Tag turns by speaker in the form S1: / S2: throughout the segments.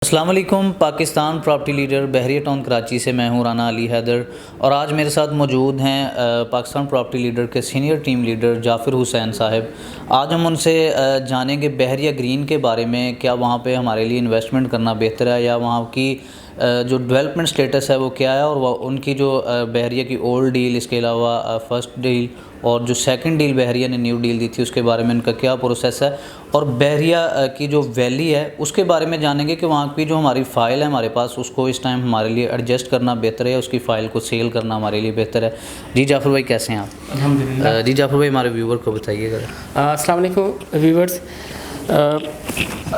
S1: अस्सलाम वालेकुम। Pakistan property leader बहरिया town Karachi से मैं हूं राना अली हैदर और आज मेरे साथ मौजूद हैं पाकिस्तान प्रॉपर्टी लीडर के senior team leader Jafir Hussain साहब। आज हम उनसे जानेंगे बहरिया ग्रीन के बारे में, क्या वहां पे हमारे लिए इन्वेस्टमेंट करना बेहतर है या वहां की जो डेवलपमेंट स्टेटस है वो क्या है, और उनकी जो बहरिया की ओल्ड डील, इसके अलावा फ़र्स्ट डील और जो सेकंड डील बहरिया ने न्यू डील दी थी उसके बारे में उनका क्या प्रोसेस है, और बहरिया की जो वैली है उसके बारे में जानेंगे कि वहाँ की जो हमारी फ़ाइल है हमारे पास, उसको इस टाइम हमारे लिए एडजस्ट करना बेहतर है, उसकी फ़ाइल को सेल करना हमारे लिए बेहतर है। जी जाफ़र भाई, कैसे हैं आप?
S2: अल्हम्दुलिल्लाह।
S1: जी जाफ़र भाई, हमारे व्यूवर को बताइएगा।
S2: अस्सलाम वालेकुम viewers.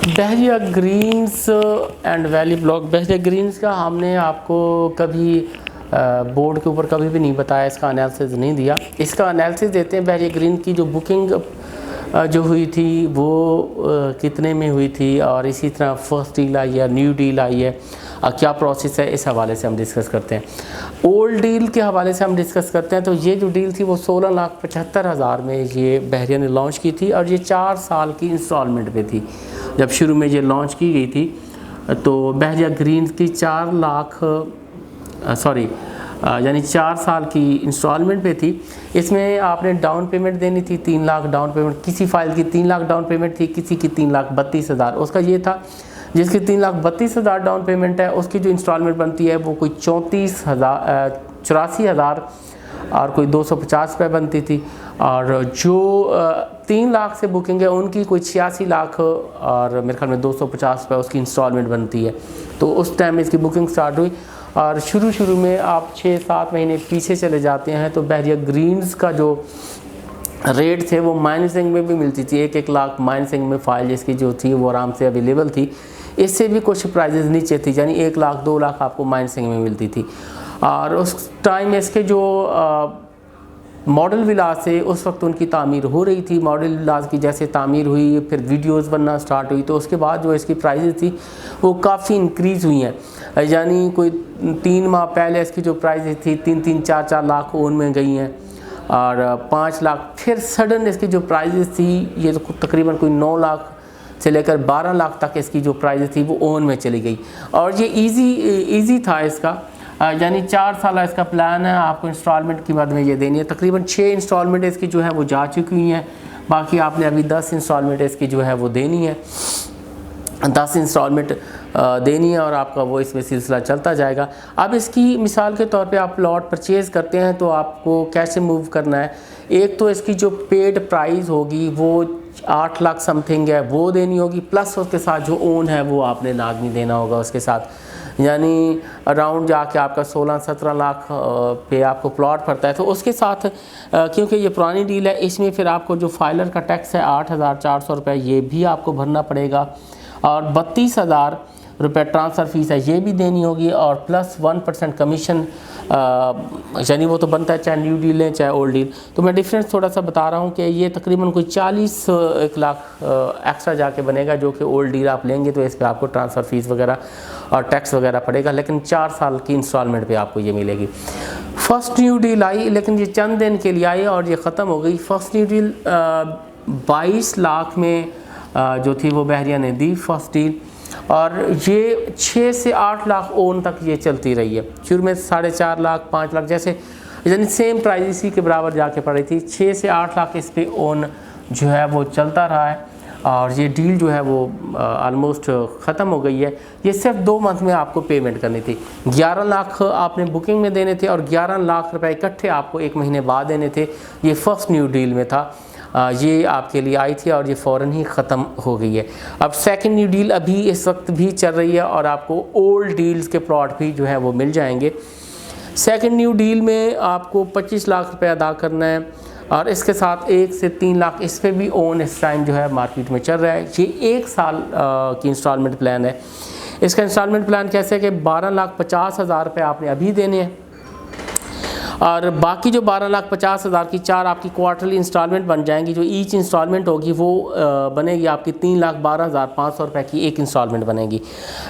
S2: Bahria greens and valley block, Bahria greens का हमने आपको कभी बोर्ड के ऊपर कभी भी नहीं बताया, इसका एनालिसिस नहीं दिया। इसका एनालिसिस देते हैं। बहरिया ग्रीन की जो बुकिंग जो हुई थी वो कितने में हुई थी, और इसी तरह फर्स्ट डील आई है, न्यू डील आई है, क्या प्रोसेस है, इस हवाले से हम डिस्कस करते हैं। ओल्ड डील के हवाले से हम डिस्कस करते हैं। तो ये जो डील थी वो 16,75,000 में ये बहरिया ने लॉन्च की थी, और ये 4 साल की इंस्टॉलमेंट पे थी। जब शुरू में ये लॉन्च की गई थी तो बहरिया ग्रीन की 4 लाख यानी 4 साल की इंस्टॉलमेंट पे थी। इसमें आपने डाउन पेमेंट देनी थी 3 लाख डाउन पेमेंट। किसी फाइल की 3 लाख डाउन पेमेंट थी, किसी की 3,32,000। उसका ये था जिसकी 3,32,000 डाउन पेमेंट है उसकी जो इंस्टॉलमेंट बनती है वो कोई 84,000 और कोई 250 रुपये बनती थी। और जो 3 लाख से बुकिंग है उनकी कोई 86 लाख और मेरे ख्याल में 250 रुपये उसकी इंस्टॉलमेंट बनती है। तो उस टाइम में इसकी बुकिंग स्टार्ट हुई, और शुरू में आप 6-7 महीने पीछे चले जाते हैं तो बहरिया ग्रीन्स का जो रेट थे वो माइनसिंग में भी मिलती थी। 1-1 लाख माइनसिंग में फ़ाइल जिसकी जो थी वो आराम से अवेलेबल थी। इससे भी कुछ प्राइजेज़ नीचे थी, यानी 1 लाख 2 लाख आपको माइनसिंग में मिलती थी। और उस टाइम इसके जो मॉडल विलास से उस वक्त उनकी तामीर हो रही थी। मॉडल विलास की जैसे तामीर हुई, फिर वीडियोस बनना स्टार्ट हुई, तो उसके बाद जो इसकी प्राइजेज़ थी वो काफ़ी इंक्रीज़ हुई हैं। यानी कोई 3 माह पहले इसकी जो प्राइजेज़ थी 3-3, 4-4 लाख ओन में गई हैं, और 5 लाख। फिर सडन इसकी जो प्राइजेज़ थी ये तो तकरीबन कोई 9 लाख से लेकर 12 लाख तक इसकी जो प्राइजेज़ थी वो ओन में चली गई। और ये ईजी था इसका, यानी 4 साल इसका प्लान है। आपको इंस्टॉलमेंट की मद में ये देनी है। तकरीबन 6 इंस्टॉलमेंट इसकी जो है वो जा चुकी हुई हैं। बाकी आपने अभी 10 इंस्टॉलमेंट इसकी जो है वो देनी है। 10 इंस्टॉलमेंट देनी है और आपका वो इसमें सिलसिला चलता जाएगा। अब इसकी मिसाल के तौर पे आप प्लॉट परचेज़ करते हैं तो आपको कैसे मूव करना है। एक तो इसकी जो पेड प्राइस होगी वो 8 लाख समथिंग है, वो देनी होगी, प्लस उसके साथ जो ओन है वो आपने लाजमी देना होगा उसके साथ। यानी अराउंड जाके आपका 16-17 लाख पे आपको प्लॉट पड़ता है। तो उसके साथ क्योंकि ये पुरानी डील है, इसमें फिर आपको जो फाइलर का टैक्स है 8,400 रुपये ये भी आपको भरना पड़ेगा, और 32,000 रुपये ट्रांसफ़र फ़ीस है ये भी देनी होगी, और प्लस 1% कमीशन, यानी वो तो बनता है चाहे न्यू डील लें चाहे ओल्ड डील। तो मैं डिफरेंस थोड़ा सा बता रहा हूँ कि ये तकरीबन कोई 40 लाख एक्स्ट्रा जाके बनेगा, जो कि ओल्ड डील आप लेंगे तो इस पर आपको ट्रांसफ़र फ़ीस वगैरह और टैक्स वगैरह पड़ेगा, लेकिन 4 साल की इंस्टॉलमेंट पे आपको ये मिलेगी। फ़र्स्ट न्यू डील आई, लेकिन ये चंद दिन के लिए आई और ये ख़त्म हो गई। फ़र्स्ट न्यू डील 22 लाख में जो थी वो बहरिया ने दी फ़र्स्ट डील, और ये 6 से 8 लाख ओन तक ये चलती रही है। शुरू में 4.5 लाख 5 लाख जैसे, यानी सेम प्राइस इसी के बराबर जाके पड़ी थी। 6 से 8 लाख इस पे ओन जो है वो चलता रहा है, और ये डील जो है वो ऑलमोस्ट ख़त्म हो गई है। ये सिर्फ 2 मंथ में आपको पेमेंट करनी थी। 11 लाख आपने बुकिंग में देने थे, और 11 लाख रुपए इकट्ठे आपको 1 महीने बाद देने थे। ये फर्स्ट न्यू डील में था। ये आपके लिए आई थी और ये फ़ौरन ही ख़त्म हो गई है। अब सेकंड न्यू डील अभी इस वक्त भी चल रही है, और आपको ओल्ड डील्स के प्लॉट भी जो है वो मिल जाएंगे। सेकंड न्यू डील में आपको 25 लाख रुपए अदा करना है, और इसके साथ 1 से 3 लाख इस पर भी ओन इस टाइम जो है मार्केट में चल रहा है। ये 1 साल की इंस्टॉलमेंट प्लान है। इसका इंस्टॉलमेंट प्लान कैसे है कि 12,50,000 रुपये आपने अभी देने हैं, और बाकी जो 12,50,000 की 4 आपकी क्वार्टरली इंस्टॉलमेंट बन जाएंगी। जो ईच इंस्टॉलमेंट होगी वो बनेगी आपकी 3,12,500 रुपये की एक इंस्टॉलमेंट बनेगी।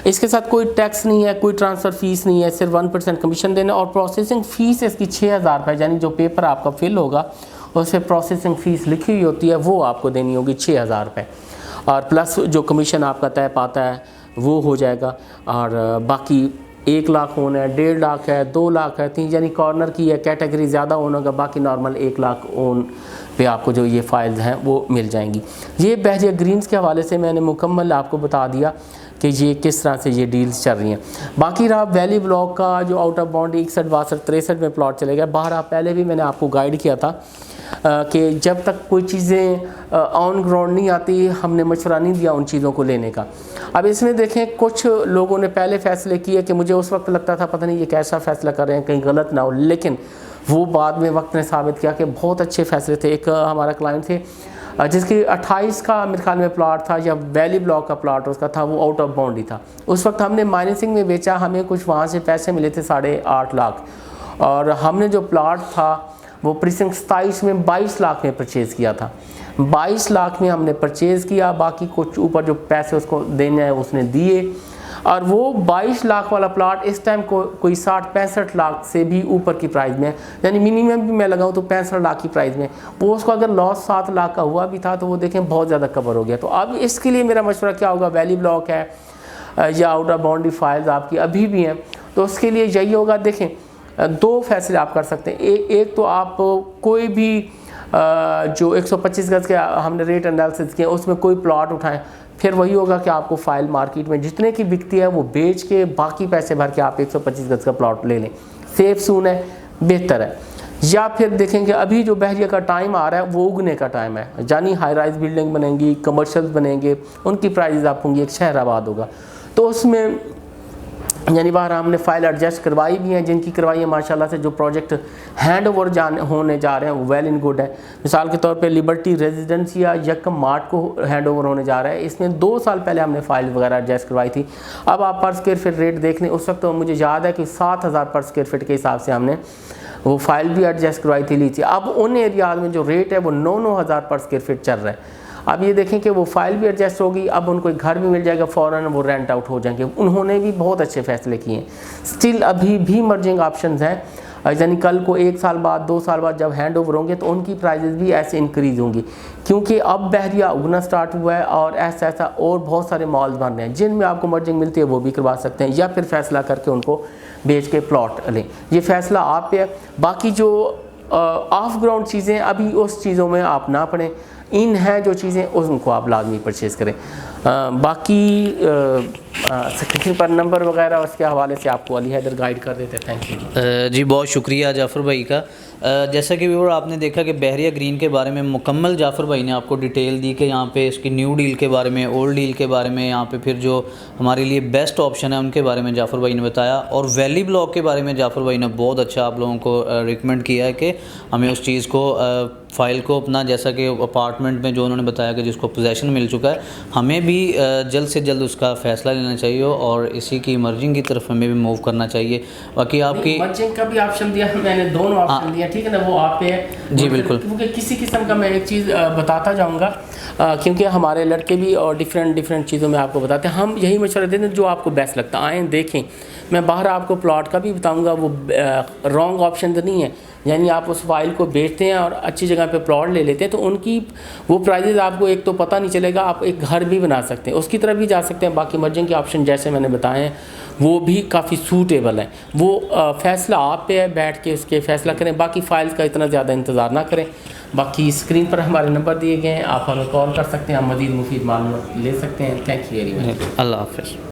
S2: इसके साथ कोई टैक्स नहीं है, कोई ट्रांसफ़र फ़ीस नहीं है, सिर्फ 1% कमीशन देना, और प्रोसेसिंग फ़ीस इसकी 6,000 रुपये, यानी जो पेपर आपका फिल होगा उस पर प्रोसेसिंग फ़ीस लिखी हुई होती है वो आपको देनी होगी 6,000 रुपये, और प्लस जो कमीशन आपका तय पाता है वो हो जाएगा। और बाकी 1 लाख ओन है, 1.5 लाख है, 2 लाख है, 3 यानी कॉर्नर की है कैटेगरी ज़्यादा ओन होगा, बाकी नॉर्मल 1 लाख ओन पे आपको जो ये फाइल्स हैं वो मिल जाएंगी। ये बहरिया ग्रीन्स के हवाले से मैंने मुकम्मल आपको बता दिया कि ये किस तरह से ये डील्स चल रही हैं। बाकी रहा वैली ब्लॉक का जो आउट ऑफ बाउंड 61, 62, 63 में प्लॉट चलेगा। बाहर पहले भी मैंने आपको गाइड किया था कि जब तक कोई चीज़ें ऑन ग्राउंड नहीं आती हमने मशवरा नहीं दिया उन चीज़ों को लेने का। अब इसमें देखें कुछ लोगों ने पहले फ़ैसले किए कि मुझे उस वक्त लगता था पता नहीं ये कैसा फ़ैसला कर रहे हैं कहीं गलत ना हो, लेकिन वो बाद में वक्त ने साबित किया कि बहुत अच्छे फ़ैसले थे। एक हमारा क्लाइंट थे जिसकी 28 का मेरे ख्याल में प्लॉट था या वैली ब्लॉक का प्लॉट उसका था, वो आउट ऑफ बाउंड ही था। उस वक्त हमने माइनसिंग में बेचा, हमें कुछ वहाँ से पैसे मिले थे 8.5 लाख, और हमने जो प्लॉट था वो प्रीसिंक्ट 27 में 22 लाख में परचेज़ किया था। 22 लाख में हमने परचेज़ किया, बाकी कुछ ऊपर जो पैसे उसको देने हैं उसने दिए, और वो 22 लाख वाला प्लॉट इस टाइम कोई 60-65 लाख से भी ऊपर की प्राइस में, यानी मिनिमम भी मैं लगाऊं तो 65 लाख की प्राइस में। वो उसको अगर लॉस 7 लाख का हुआ भी था तो वो देखें बहुत ज़्यादा कवर हो गया। तो अब इसके लिए मेरा मशवरा क्या होगा, वैली ब्लॉक है या आउट ऑफ बाउंड्री फाइल्स आपकी अभी भी हैं, तो उसके लिए यही होगा। देखें 2 फैसले आप कर सकते हैं। एक तो आप कोई भी जो 125 गज़ के हमने रेट एनालिसिस किया उसमें कोई प्लॉट उठाएं, फिर वही होगा कि आपको फाइल मार्केट में जितने की बिकती है वो बेच के बाकी पैसे भर के आप 125 गज़ का प्लॉट ले लें, सेफ सून है, बेहतर है। या फिर देखेंगे अभी जो बहरिया का टाइम आ रहा है वो उगने का टाइम है, यानी हाई राइज बिल्डिंग बनेंगी, कमर्शियल्स बनेंगे, उनकी प्राइस आप होंगी, एक शहराबाद होगा, तो उसमें यानी बाहर हमने फ़ाइल एडजस्ट करवाई भी हैं, जिनकी करवाई है माशाल्लाह से। जो प्रोजेक्ट हैंड ओवर होने जा रहे हैं वो वेल इन गुड है। मिसाल के तौर पे लिबर्टी रेजिडेंसिया यकम मार्च को हैंड ओवर होने जा रहा है, इसमें 2 साल पहले हमने फ़ाइल वगैरह एडजस्ट करवाई थी। अब आप पर स्क्वायर फीट रेट देख लें, उस वक्त तो मुझे याद है कि 7,000 पर स्क्वायर फीट के हिसाब से हमने वो फाइल भी एडजस्ट करवाई थी, ली थी। अब उन एरियाज में जो रेट है वो 9-9 हज़ार पर स्क्वायर फीट चल रहा है। अब ये देखें कि वो फाइल भी एडजस्ट होगी, अब उनको एक घर भी मिल जाएगा, फ़ौरन वो रेंट आउट हो जाएंगे। उन्होंने भी बहुत अच्छे फैसले किए हैं। स्टिल अभी भी मर्जिंग ऑप्शंस हैं, यानी कल को 1 साल बाद 2 साल बाद जब हैंड ओवर होंगे तो उनकी प्राइजेज़ भी ऐसे इंक्रीज़ होंगी, क्योंकि अब बहरिया उगना स्टार्ट हुआ है और ऐसा और बहुत सारे मॉल्स बन रहे हैं जिनमें आपको मर्जिंग मिलती है, वो भी करवा सकते हैं, या फिर फैसला करके उनको बेच के प्लॉट लें। ये फैसला आप पे है। बाकी जो ऑफ ग्राउंड चीज़ें अभी उस चीज़ों में आप ना पड़ें, इन है जो चीज़ें उनको आप लाजमी परचेज़ करें। बाकी स्क्रीन पर नंबर वगैरह उसके हवाले से आपको अली हैदर गाइड कर देते हैं। थैंक यू
S1: जी, बहुत शुक्रिया जाफ़र भाई का। जैसा कि व्यूअर आपने देखा कि बहरिया ग्रीन के बारे में मुकम्मल जाफ़र भाई ने आपको डिटेल दी कि यहाँ पे इसकी न्यू डील के बारे में, ओल्ड डील के बारे में, यहाँ पे फिर जो हमारे लिए बेस्ट ऑप्शन है उनके बारे में जाफ़र भाई ने बताया, और वैली ब्लॉक के बारे में जाफ़र भाई ने बहुत अच्छा आप लोगों को रिकमेंड किया है कि हमें उस चीज़ को फ़ाइल को अपना, जैसा कि अपार्टमेंट में जो उन्होंने बताया कि जिसको पोजेसन मिल चुका है, हमें भी जल्द से जल्द उसका फ़ैसला लेना चाहिए और इसी की मर्जिंग की तरफ हमें भी मूव करना चाहिए। बाकी आपकी
S2: मर्जिंग का भी ऑप्शन दिया, मैंने दोनों ऑप्शन दिया, ठीक है ना, वो आप पे है।
S1: जी बिल्कुल,
S2: क्योंकि किसी किस्म का मैं एक चीज़ बताता जाऊँगा, क्योंकि हमारे लड़के भी और डिफरेंट चीज़ों में आपको बताते हैं। हम यही मशवरा देते हैं जो आपको बेस्ट लगता है, आएँ देखें। मैं बाहर आपको प्लॉट का भी बताऊँगा, वो रॉन्ग ऑप्शन तो नहीं है, यानी आप उस फाइल को बेचते हैं और अच्छी जगह पे प्लॉट ले लेते हैं तो उनकी वो प्राइजेज़ आपको एक तो पता नहीं चलेगा, आप एक घर भी बना सकते हैं, उसकी तरफ भी जा सकते हैं। बाकी मर्जिंग के ऑप्शन जैसे मैंने बताए हैं वो भी काफ़ी सूटेबल हैं। वो फ़ैसला आप पे है, बैठ के उसके फ़ैसला करें। बाकी फ़ाइल्स का इतना ज़्यादा इंतज़ार ना करें। बाकी स्क्रीन पर हमारे नंबर दिए गए हैं, आप हमें कॉल कर सकते हैं, हम मज़ीद मुफीद मालूमात ले सकते हैं। Thank you very much.
S1: अल्लाह हाफ़िज़।